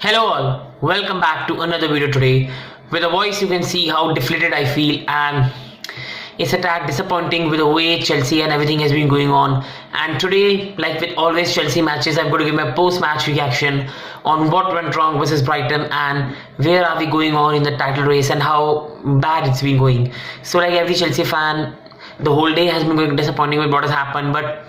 Hello all, welcome back to another video today. With a voice you can see how deflated I feel, and it's a tad disappointing with the way Chelsea and everything has been going on. And today, like with always Chelsea matches, I'm going to give my post-match reaction on what went wrong versus Brighton and where are we going on in the title race and how bad it's been going. So like every Chelsea fan, the whole day has been going disappointing with what has happened, but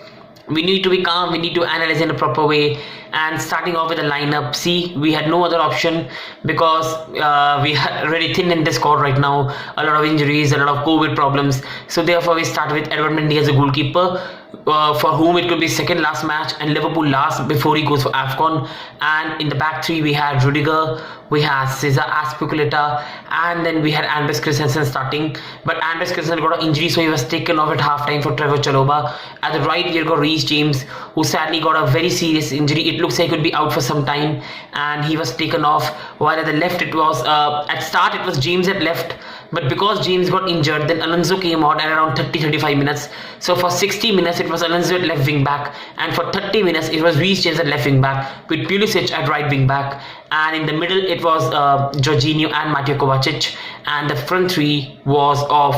we need to be calm, we need to analyze in a proper way. And starting off with the lineup, see, we had no other option because we are really thin in the squad right now. A lot of injuries, a lot of COVID problems. So therefore we start with Edward Mendy as a goalkeeper, for whom it could be second last match and Liverpool last before he goes for AFCON. And in the back three we had Rudiger, we had Cesar Azpilicueta, and then we had Andreas Christensen starting. But Andreas Christensen got an injury, so he was taken off at half-time for Trevor Chalobah. At the right we got Reece James, who sadly got a very serious injury. It looks like he could be out for some time, and he was taken off. While at the left it was, at start it was James at left, but because James got injured, then Alonso came out at around 30-35 minutes. So for 60 minutes it was Alonso at left wing back, and for 30 minutes it was Reece James at left wing back with Pulisic at right wing back, and in the middle it was Jorginho and Mateo Kovacic, and the front three was of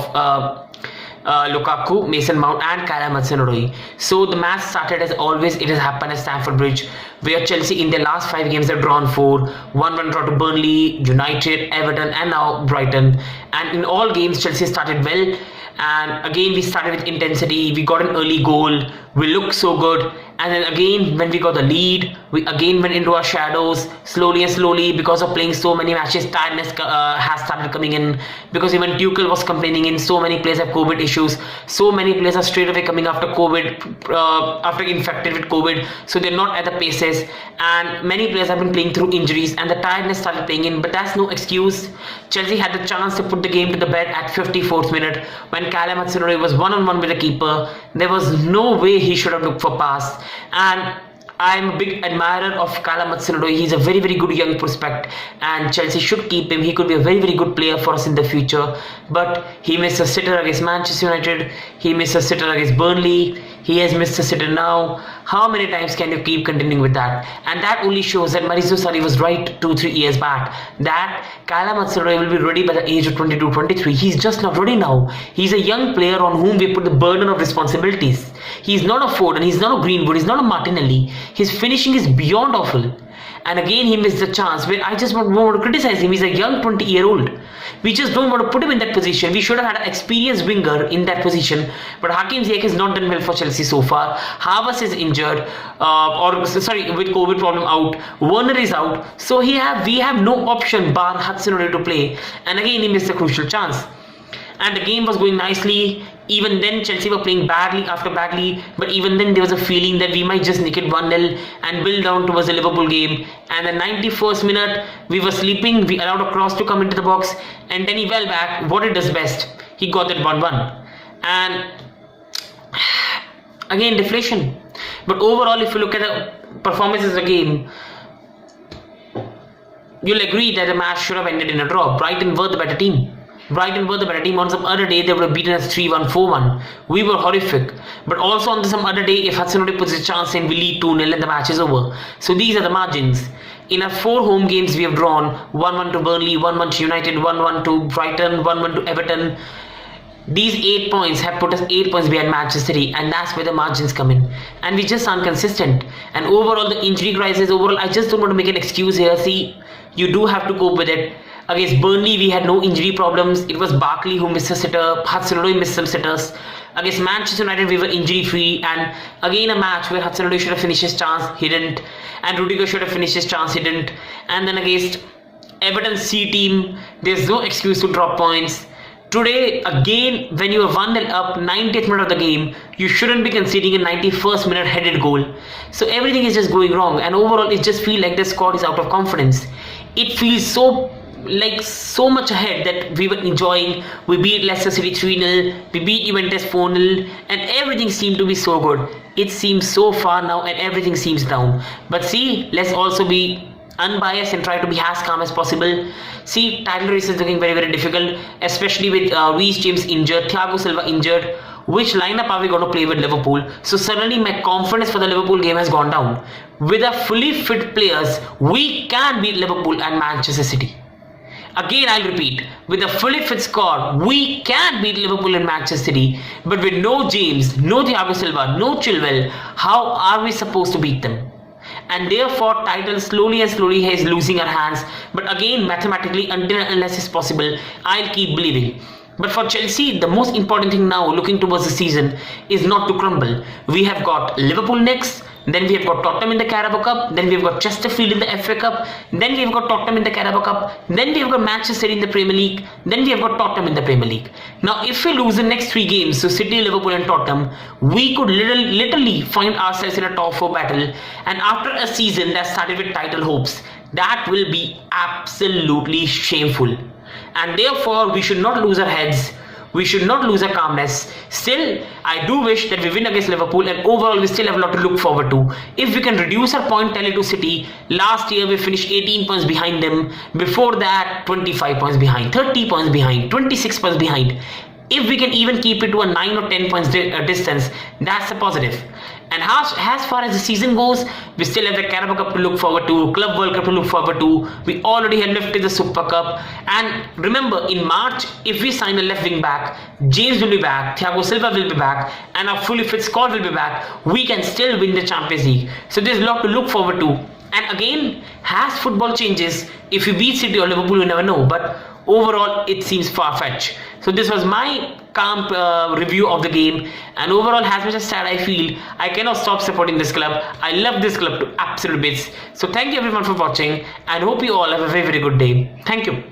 Lukaku, Mason Mount and Callum Hudson-Odoi. So the match started as always it has happened at Stamford Bridge, where Chelsea in their last 5 games have drawn 4, 1-1 draw to Burnley, United, Everton and now Brighton. And in all games Chelsea started well, and again we started with intensity, we got an early goal, we looked so good, and then again when we got the lead we again went into our shadows slowly and slowly. Because of playing so many matches, tiredness has started coming in, because even Tuchel was complaining in so many players have COVID issues, so many players are straight away coming after COVID, after infected with COVID, so they're not at the paces, and many players have been playing through injuries and the tiredness started playing in. But that's no excuse. Chelsea had the chance to put the game to the bed at 54th minute when Callum Hudson-Odoi was one-on-one with the keeper. There was no way he should have looked for pass, and I'm a big admirer of Callum Hudson-Odoi. He's a very good young prospect, and Chelsea should keep him. He could be a very good player for us in the future. But he missed a sitter against Manchester United, he missed a sitter against Burnley, he has missed a sitter now. How many times can you keep continuing with that? And that only shows that Maurizio Sarri was right 2-3 years back, that Callum Hudson-Odoi will be ready by the age of 22-23. He's just not ready now. He's a young player on whom we put the burden of responsibilities. He's not a Foden, he's not a Greenwood, he's not a Martinelli. His finishing is beyond awful. And again he missed the chance where I just don't want to criticize him. He's a young 20-year-old. We just don't want to put him in that position. We should have had an experienced winger in that position. But Hakim Ziyech has not done well for Chelsea so far. Havertz is injured, with COVID problem out. Werner is out. So we have no option bar Hudson-Odoi to play. And again he missed a crucial chance. And the game was going nicely. Even then Chelsea were playing badly after badly, but even then there was a feeling that we might just nick it 1-0 and build down towards the Liverpool game. And the 91st minute we were sleeping, we allowed a cross to come into the box, and then he fell back, what he does best, he got that 1-1. And again deflation. But overall if you look at the performances of the game, you'll agree that the match should have ended in a draw. Brighton were the better team. On some other day they would have beaten us 3-1, 4-1. We were horrific. But also on some other day, if Hudson-Odoi puts a chance in, we lead 2-0 and the match is over. So these are the margins. In our 4 home games we have drawn 1-1 to Burnley, 1-1 to United, 1-1 to Brighton, 1-1 to Everton. These 8 points have put us 8 points behind Manchester City, and that's where the margins come in. And we just aren't consistent. And overall the injury crisis, I just don't want to make an excuse here. See, you do have to cope with it. Against Burnley we had no injury problems. It was Barkley who missed a sitter, Hudson-Odoi missed some sitters. Against Manchester United we were injury free, and again a match where Hudson-Odoi should have finished his chance, he didn't, and Rudiger should have finished his chance, he didn't. And then against Everton's C team, there's no excuse to drop points. Today again, when you are 1-0 up, 90th minute of the game, you shouldn't be conceding a 91st minute headed goal. So everything is just going wrong, and overall it just feels like the squad is out of confidence. It feels so much ahead that we were enjoying. We beat Leicester City 3-0, we beat Juventus 4-0, and everything seemed to be so good. It seems so far now and everything seems down. But see, let's also be unbiased and try to be as calm as possible. See, title race is looking very difficult, especially with Reece James injured, Thiago Silva injured. which lineup are we going to play with Liverpool? So suddenly my confidence for the Liverpool game has gone down. With a fully fit players, we can beat Liverpool and Manchester City. Again, I'll repeat, with a fully fit squad, we can beat Liverpool and Manchester City. But with no James, no Thiago Silva, no Chilwell, how are we supposed to beat them? And therefore, title slowly and slowly is losing our hands. But again, mathematically, until and unless it's possible, I'll keep believing. But for Chelsea, the most important thing now, looking towards the season, is not to crumble. We have got Liverpool next. Then we have got Tottenham in the Carabao Cup. Then we have got Chesterfield in the FA Cup. Then we have got Tottenham in the Carabao Cup. Then we have got Manchester City in the Premier League. Then we have got Tottenham in the Premier League. Now, if we lose the next 3 games, so City, Liverpool and Tottenham, we could literally find ourselves in a top 4 battle. And after a season that started with title hopes, that will be absolutely shameful. And therefore, we should not lose our heads. We should not lose our calmness. Still, I do wish that we win against Liverpool, and overall we still have a lot to look forward to. If we can reduce our point tally to City, last year we finished 18 points behind them. Before that, 25 points behind, 30 points behind, 26 points behind. If we can even keep it to a 9 or 10 points distance, that's a positive. And as far as the season goes, we still have the Carabao Cup to look forward to, Club World Cup to look forward to. We already have lifted the Super Cup. And remember, in March, if we sign a left wing back, James will be back, Thiago Silva will be back, and our fully fit squad will be back, we can still win the Champions League. So there's a lot to look forward to. And again, as football changes, if we beat City or Liverpool, you never know. But overall, it seems far-fetched. So this was my calm review of the game, and overall, as much as sad I feel, I cannot stop supporting this club. I love this club to absolute bits. So thank you everyone for watching, and hope you all have a very good day. Thank you.